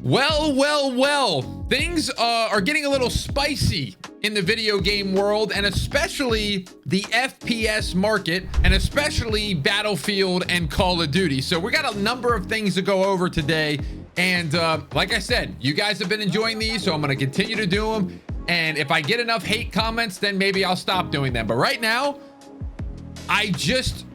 Well, things are getting a little spicy in the video game world, and especially the FPS market, and especially Battlefield and Call of Duty. So we got a number of things to go over today. And like I said, you guys have been enjoying these, so I'm going to continue to do them. And if I get enough hate comments, then maybe I'll stop doing them. But right now, I just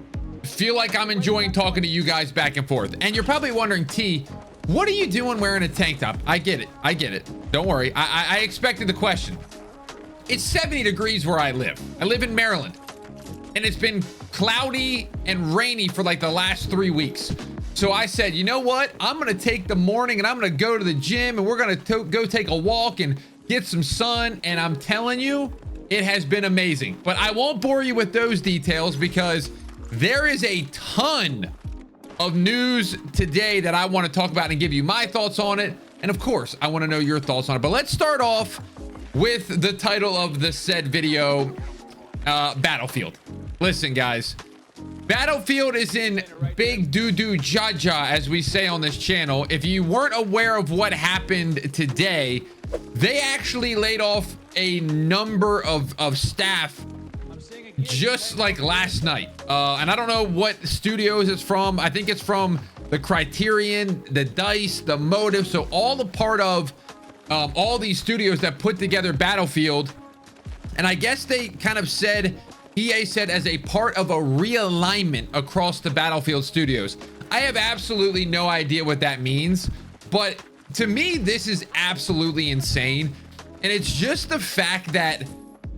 feel like I'm enjoying talking to you guys back and forth. And you're probably wondering, T, what are you doing wearing a tank top? I get it. Don't worry. I expected the question. It's 70 degrees where I live. I live in Maryland, and it's been cloudy and rainy for like the last 3 weeks. So I said, you know what? I'm going to take the morning and I'm going to go to the gym, and we're going to go take a walk and get some sun. And I'm telling you, it has been amazing. But I won't bore you with those details because there is a ton of news today that I want to talk about and give you my thoughts on it. And of course, I want to know your thoughts on it. But let's start off with the title of the said video, Battlefield. Listen, guys, Battlefield is in big doo-doo jaja, as we say on this channel. If you weren't aware of what happened today, they actually laid off a number of staff just like last night. And I don't know what studios it's from. I think it's from the Criterion, the DICE, the Motive. So all the part of all these studios that put together Battlefield. And I guess they kind of said, EA said, as a part of a realignment across the Battlefield studios. I have absolutely no idea what that means, but to me, this is absolutely insane. And it's just the fact that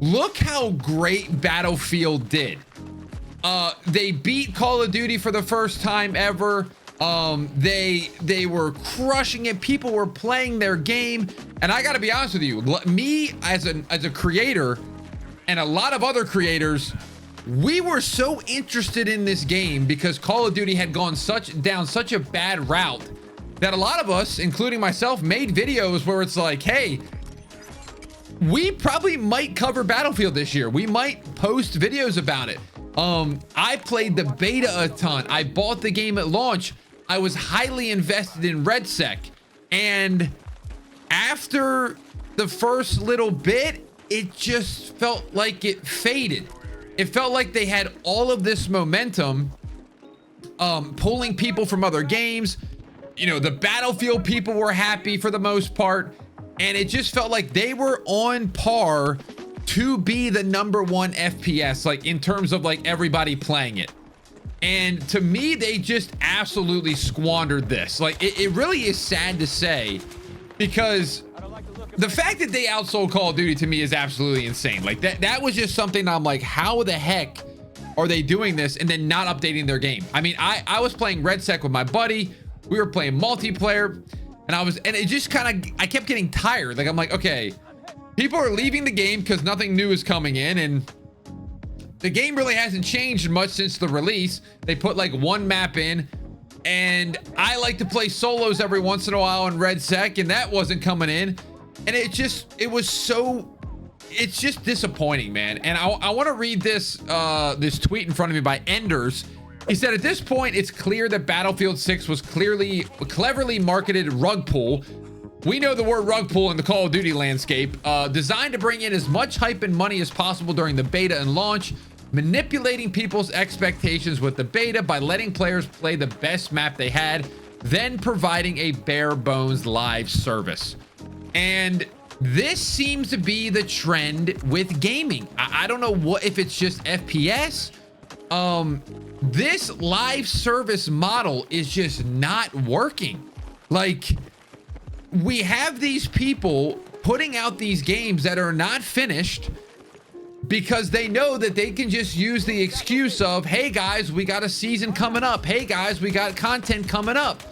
look how great Battlefield did. They beat Call of Duty for the first time ever. They were crushing it. People were playing their game. And I gotta be honest with you, me as a creator and a lot of other creators, we were so interested in this game because Call of Duty had gone down such a bad route that a lot of us, including myself, made videos where it's like, hey, we probably might cover Battlefield this year. We might post videos about it. I played the beta a ton. I bought the game at launch. I was highly invested in RedSec. And after the first little bit, it just felt like it faded. It felt like they had all of this momentum, pulling people from other games. You know, the Battlefield people were happy for the most part. And it just felt like they were on par to be the #1 FPS, like in terms of like everybody playing it. And to me, they just absolutely squandered this. Like it really is sad to say, because the fact that they outsold Call of Duty to me is absolutely insane. Like that was just something I'm like, how the heck are they doing this and then not updating their game? I mean, I was playing RedSec with my buddy. We were playing multiplayer. And it just kind of, I kept getting tired. Like, I'm like, okay, people are leaving the game because nothing new is coming in. And the game really hasn't changed much since the release. They put like one map in. And I like to play solos every once in a while in RedSec. And that wasn't coming in. And it's just disappointing, man. And I want to read this tweet in front of me by Enders. He said, at this point, it's clear that Battlefield 6 was cleverly marketed rug pull. We know the word rug pull in the Call of Duty landscape, designed to bring in as much hype and money as possible during the beta and launch, manipulating people's expectations with the beta by letting players play the best map they had, then providing a bare bones live service. And this seems to be the trend with gaming. I don't know if it's just FPS. This live service model is just not working. Like, we have these people putting out these games that are not finished because they know that they can just use the excuse of, hey guys, we got a season coming up. Hey guys, we got content coming up.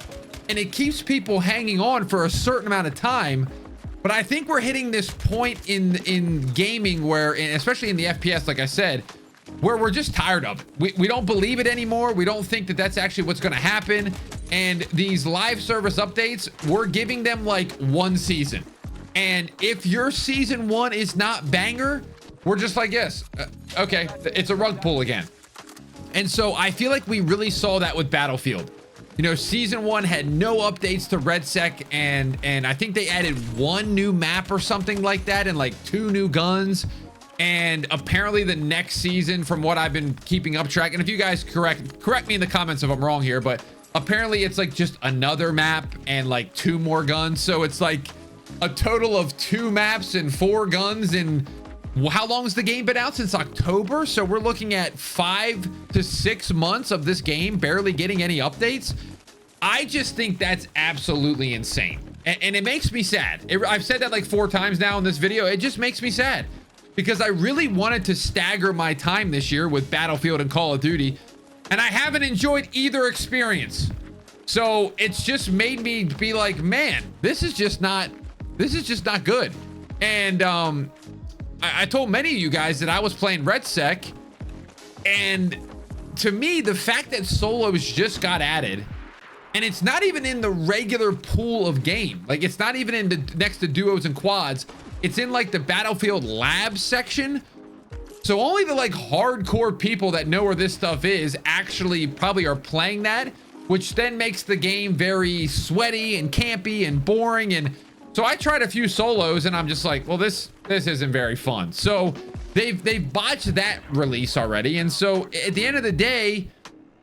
And it keeps people hanging on for a certain amount of time. But I think we're hitting this point in gaming where, especially in the FPS, like I said, where we're just tired of it. We don't believe it anymore. We don't think that that's actually what's going to happen. And these live service updates, we're giving them like one season. And if your season 1 is not banger, we're just like, yes, okay, it's a rug pull again. And so I feel like we really saw that with Battlefield. You know, season 1 had no updates to RedSec, and I think they added 1 new map or something like that, and like 2 new guns. And apparently the next season, from what I've been keeping up track, and if you guys correct me in the comments if I'm wrong here, but apparently it's like just another map and like 2 more guns. So it's like a total of 2 maps and 4 guns. And how long has the game been out? Since October. So we're looking at 5 to 6 months of this game barely getting any updates. I just think that's absolutely insane, and it makes me sad. I've said that like 4 times now in this video. It just makes me sad because I really wanted to stagger my time this year with Battlefield and Call of Duty, and I haven't enjoyed either experience. So it's just made me be like, man, this is just not good. And I told many of you guys that I was playing RedSec, and to me, the fact that solos just got added, and it's not even in the regular pool of game, like it's not even in the next to duos and quads, it's in like the Battlefield Labs section. So only the like hardcore people that know where this stuff is actually probably are playing that, which then makes the game very sweaty and campy and boring. And so I tried a few solos, and I'm just like, well, this isn't very fun. So they've botched that release already. And so at the end of the day,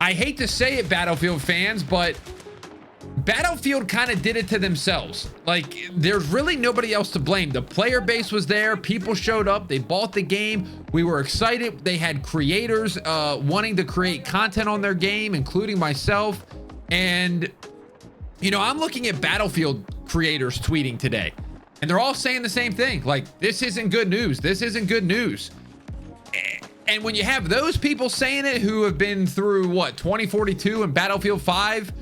I hate to say it, Battlefield fans, but Battlefield kind of did it to themselves. Like, there's really nobody else to blame. The player base was there. People showed up. They bought the game. We were excited. They had creators wanting to create content on their game, including myself. And, you know, I'm looking at Battlefield creators tweeting today, and they're all saying the same thing. Like, this isn't good news. This isn't good news. And when you have those people saying it who have been through, what, 2042 and Battlefield 5,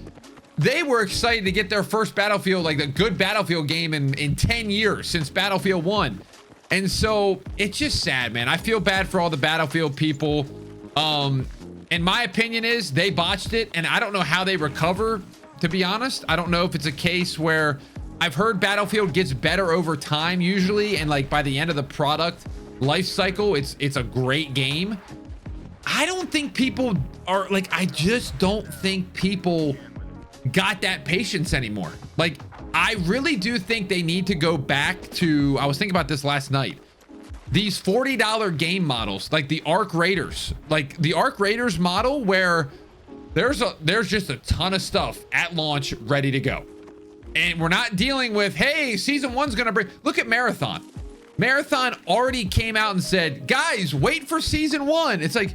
they were excited to get their first Battlefield, like a good Battlefield game in 10 years since Battlefield 1. And so it's just sad, man. I feel bad for all the Battlefield people. And my opinion is they botched it, and I don't know how they recover, to be honest. I don't know if it's a case where I've heard Battlefield gets better over time usually, and like by the end of the product life cycle, it's a great game. I don't think people are like, I just don't think people got that patience anymore. Like, I really do think they need to go back to, I was thinking about this last night, these $40 game models, like the Arc Raiders, like the Arc Raiders model, where there's just a ton of stuff at launch ready to go. And we're not dealing with, hey, season 1's gonna bring, look at Marathon. Marathon already came out and said, guys, wait for season 1. It's like,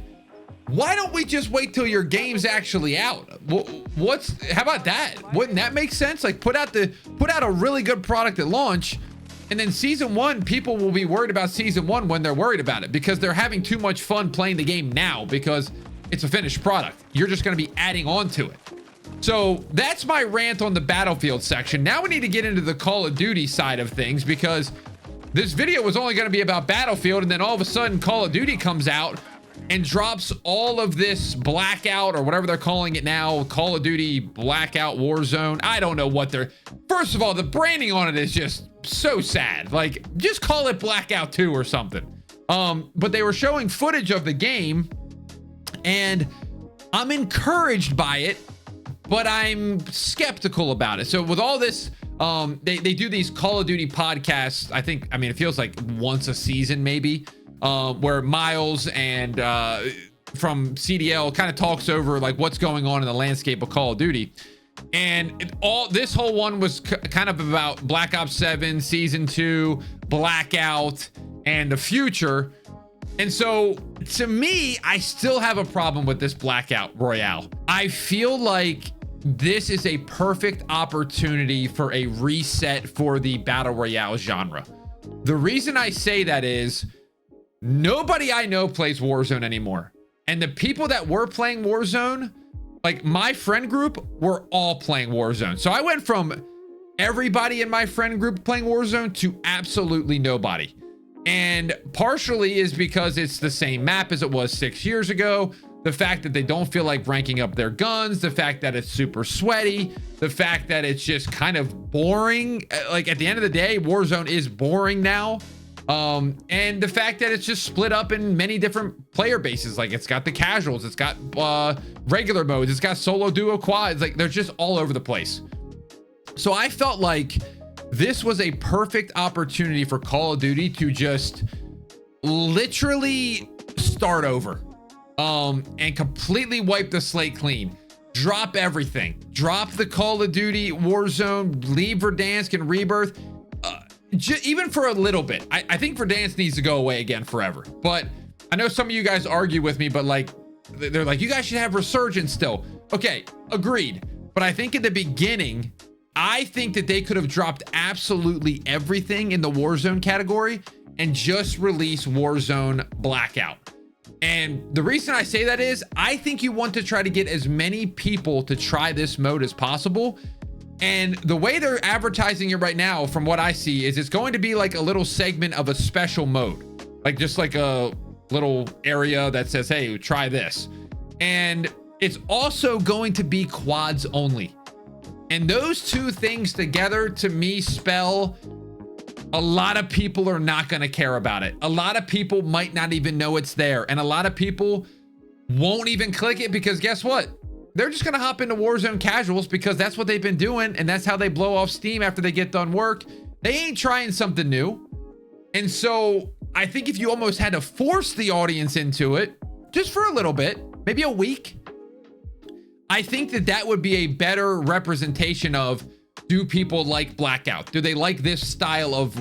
why don't we just wait till your game's actually out? How about that? Wouldn't that make sense? Like, put out a really good product at launch, and then season 1, people will be worried about season 1 when they're worried about it, because they're having too much fun playing the game now because it's a finished product. You're just going to be adding on to it. So that's my rant on the Battlefield section. Now we need to get into the Call of Duty side of things, because this video was only going to be about Battlefield, and then all of a sudden Call of Duty comes out and drops all of this Blackout, or whatever they're calling it now, Call of Duty Blackout Warzone. I don't know what they're, first of all, the branding on it is just so sad. Like, just call it Blackout 2 or something. But they were showing footage of the game, and I'm encouraged by it, but I'm skeptical about it. So with all this, they do these Call of Duty podcasts. I mean, it feels like once a season maybe, where Miles and from CDL kind of talks over like what's going on in the landscape of Call of Duty. And this whole one was kind of about Black Ops 7 Season 2, Blackout, and the future. And so, to me, I still have a problem with this Blackout Royale. I feel like this is a perfect opportunity for a reset for the Battle Royale genre. The reason I say that is, nobody I know plays Warzone anymore. And the people that were playing Warzone, like my friend group, were all playing Warzone. So I went from everybody in my friend group playing Warzone to absolutely nobody. And partially is because it's the same map as it was 6 years ago. The fact that they don't feel like ranking up their guns, the fact that it's super sweaty, the fact that it's just kind of boring. Like, at the end of the day, Warzone is boring now. And the fact that it's just split up in many different player bases. Like it's got the casuals, it's got regular modes, it's got solo, duo, quads. Like they're just all over the place. So I felt like this was a perfect opportunity for Call of Duty to just literally start over, and completely wipe the slate clean. Drop everything. Drop the Call of Duty Warzone, leave Verdansk and Rebirth, even for a little bit. I think Verdansk needs to go away again forever. But I know some of you guys argue with me, but like, they're like, you guys should have Resurgence still. Okay, agreed. But I think in the beginning, I think that they could have dropped absolutely everything in the Warzone category and just release Warzone Blackout. And the reason I say that is I think you want to try to get as many people to try this mode as possible. And the way they're advertising it right now, from what I see, is it's going to be like a little segment of a special mode, like just like a little area that says, hey, try this. And it's also going to be quads only. And those two things together to me spell a lot of people are not going to care about it. A lot of people might not even know it's there. And a lot of people won't even click it because guess what? They're just going to hop into Warzone casuals because that's what they've been doing. And that's how they blow off steam after they get done work. They ain't trying something new. And so I think if you almost had to force the audience into it just for a little bit, maybe a week, I think that that would be a better representation of, do people like Blackout? Do they like this style of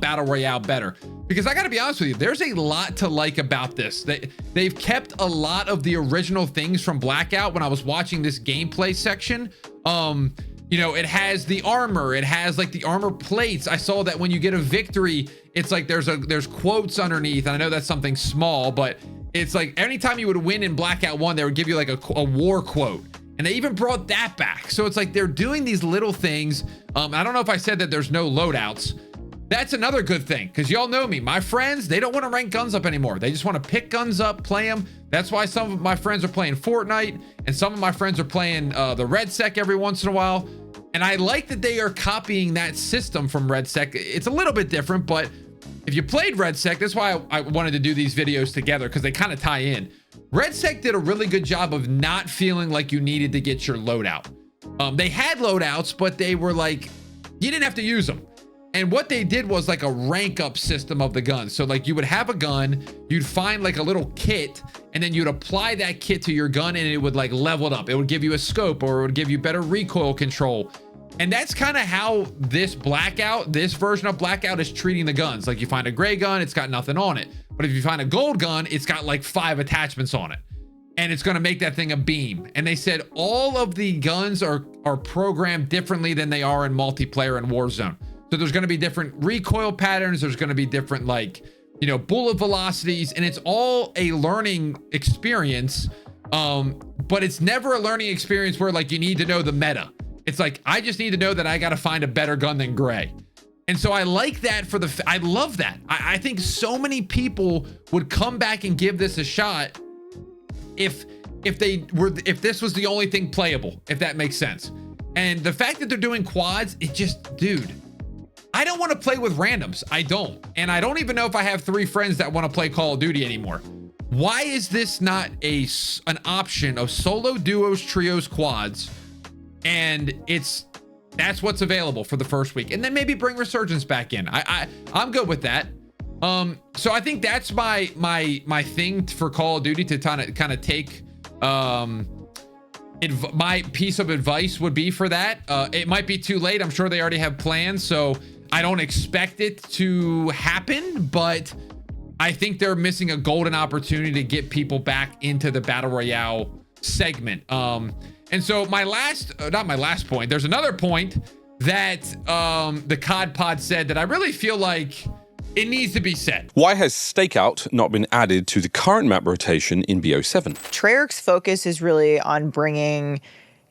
battle royale better? Because I got to be honest with you, there's a lot to like about this. They've kept a lot of the original things from Blackout. When I was watching this gameplay section, you know, it has the armor, it has like the armor plates. I saw that when you get a victory, it's like there's quotes underneath. And I know that's something small, but it's like anytime you would win in Blackout 1, they would give you like a war quote. And they even brought that back. So it's like they're doing these little things. I don't know if I said that there's no loadouts. That's another good thing, because y'all know me. My friends, they don't want to rank guns up anymore. They just want to pick guns up, play them. That's why some of my friends are playing Fortnite, and some of my friends are playing the RedSec every once in a while. And I like that they are copying that system from RedSec. It's a little bit different, but if you played RedSec, that's why I wanted to do these videos together, because they kind of tie in. RedSec did a really good job of not feeling like you needed to get your loadout. They had loadouts, but they were like, you didn't have to use them. And what they did was like a rank up system of the gun. So like you would have a gun, you'd find like a little kit, and then you'd apply that kit to your gun and it would like level it up. It would give you a scope, or it would give you better recoil control. And that's kind of how this version of Blackout is treating the guns. Like you find a gray gun, it's got nothing on it. But if you find a gold gun, it's got like 5 attachments on it. And it's going to make that thing a beam. And they said all of the guns are programmed differently than they are in multiplayer and Warzone. So there's going to be different recoil patterns. There's going to be different, like, you know, bullet velocities. And it's all a learning experience. But it's never a learning experience where like you need to know the meta. It's like, I just need to know that I got to find a better gun than gray. And so I like that I love that. I think so many people would come back and give this a shot if this was the only thing playable, if that makes sense. And the fact that they're doing quads, it just, dude, I don't want to play with randoms. I don't. And I don't even know if I have 3 friends that want to play Call of Duty anymore. Why is this not an option of solo, duos, trios, quads? And that's what's available for the first week. And then maybe bring Resurgence back in. I'm good with that. So I think that's my thing for Call of Duty to kind of take, my piece of advice would be for that. It might be too late. I'm sure they already have plans, so I don't expect it to happen, but I think they're missing a golden opportunity to get people back into the Battle Royale segment. And so not my last point, there's another point that the COD Pod said that I really feel like it needs to be said. Why has Stakeout not been added to the current map rotation in BO7? Treyarch's focus is really on bringing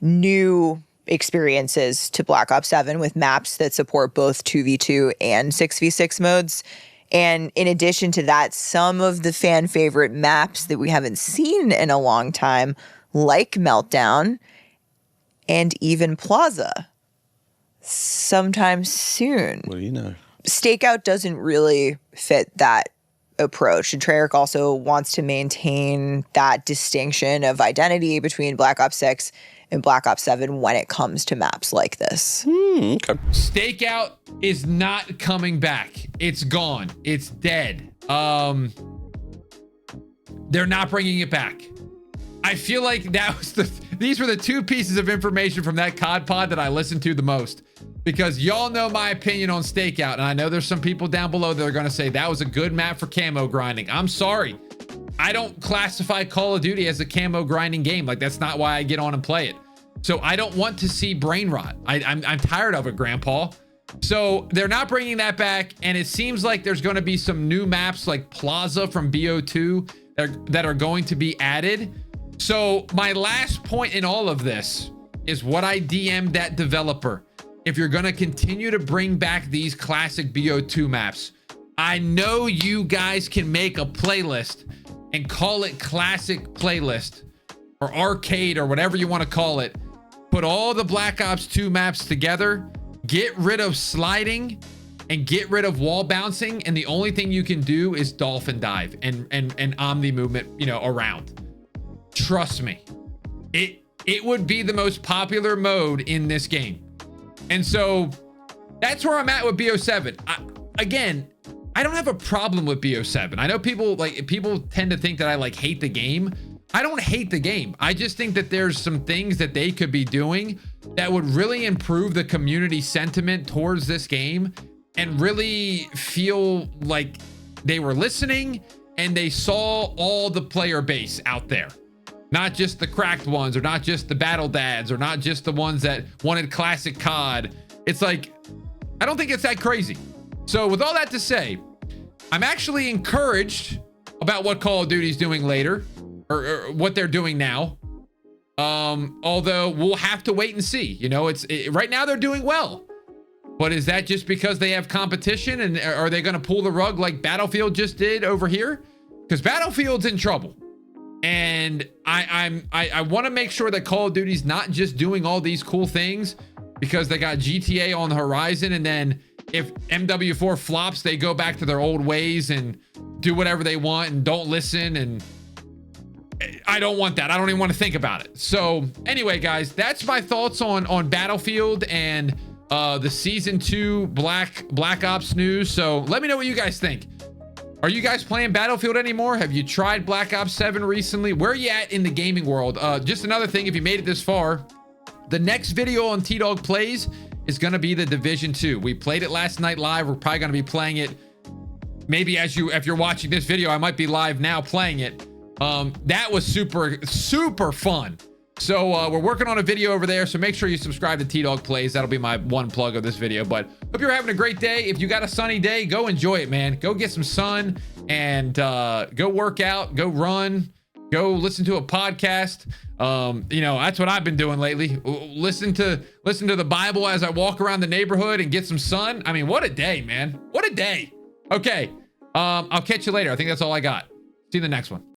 new experiences to Black Ops 7 with maps that support both 2v2 and 6v6 modes. And in addition to that, some of the fan favorite maps that we haven't seen in a long time, like Meltdown and even Plaza, sometime soon. Well, you know. Stakeout doesn't really fit that approach. And Treyarch also wants to maintain that distinction of identity between Black Ops 6 and Black Ops 7 when it comes to maps like this. Okay. Stakeout is not coming back. It's gone. It's dead. They're not bringing it back. I feel like that was these were the two pieces of information from that COD pod that I listened to the most, because y'all know my opinion on Stakeout, and I know there's some people down below that are going to say that was a good map for camo grinding. I'm sorry. I don't classify Call of Duty as a camo grinding game. Like, that's not why I get on and play it. So I don't want to see brain rot. I'm tired of it, Grandpa. So they're not bringing that back, and it seems like there's going to be some new maps like Plaza from BO2 that are going to be added. So my last point in all of this is what I DM'd that developer. If you're going to continue to bring back these classic BO2 maps, I know you guys can make a playlist and call it classic playlist or arcade or whatever you want to call it. Put all the Black Ops 2 maps together, get rid of sliding and get rid of wall bouncing. And the only thing you can do is dolphin dive and omni movement, you know, around. Trust me, it would be the most popular mode in this game. And so that's where I'm at with BO7. Again, I don't have a problem with BO7. I know people tend to think that I hate the game. I don't hate the game. I just think that there's some things that they could be doing that would really improve the community sentiment towards this game and really feel like they were listening and they saw all the player base out there. Not just the cracked ones, or not just the battle dads, or not just the ones that wanted classic COD. It's like, I don't think it's that crazy. So with all that to say, I'm actually encouraged about what Call of Duty's doing later, or what they're doing now. Although we'll have to wait and see. You know, right now they're doing well. But is that just because they have competition, and are they going to pull the rug like Battlefield just did over here? Because Battlefield's in trouble. And I want to make sure that Call of Duty's not just doing all these cool things because they got GTA on the horizon, and then if MW4 flops, they go back to their old ways and do whatever they want and don't listen. And I don't want that. I don't even want to think about it. So anyway, guys, that's my thoughts on Battlefield and the Season 2 Black Ops news. So let me know what you guys think. Are you guys playing Battlefield anymore? Have you tried Black Ops 7 recently? Where are you at in the gaming world? Just another thing, if you made it this far, the next video on Tdawg Plays is going to be the Division 2. We played it last night live. We're probably going to be playing it. Maybe if you're watching this video, I might be live now playing it. That was super fun. So we're working on a video over there. So make sure you subscribe to Tdawg Plays. That'll be my one plug of this video. But hope you're having a great day. If you got a sunny day, go enjoy it, man. Go get some sun and go work out, go run, go listen to a podcast. You know, that's what I've been doing lately. Listen to the Bible as I walk around the neighborhood and get some sun. I mean, what a day, man. What a day. Okay. I'll catch you later. I think that's all I got. See you in the next one.